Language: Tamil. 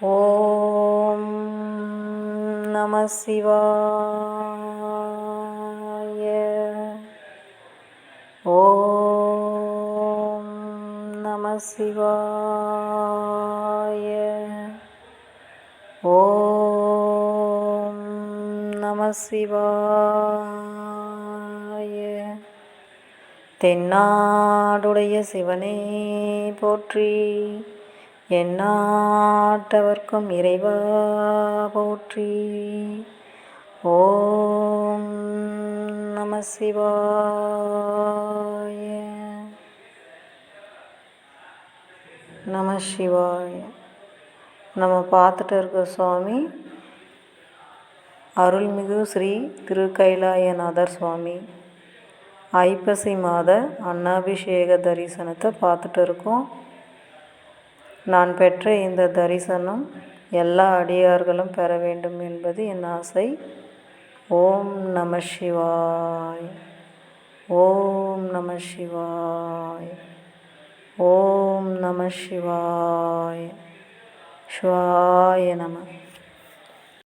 ஓம் நம சிவாய. ஓம் நம சிவாய. ஓம் நம சிவாய. தென்னாடுடைய சிவனே போற்றி, எந்நாட்டவர்க்கும் இறைவா போற்றி. ஓம் நம சிவாய. நம சிவாய. நம்ம பார்த்துட்டு இருக்க சுவாமி அருள்மிகு ஸ்ரீ திருக்கைலாயநாதர் சுவாமி. ஐப்பசி மாத அன்னாபிஷேக தரிசனத்தை பார்த்துட்டு இருக்கோம். நான் பெற்ற இந்த தரிசனம் எல்லா அடியார்களும் பெற வேண்டும் என்பது என் ஆசை. ஓம் நம சிவாய். ஓம் நம சிவாய். ஓம் நம சிவாய். சிவாய நம.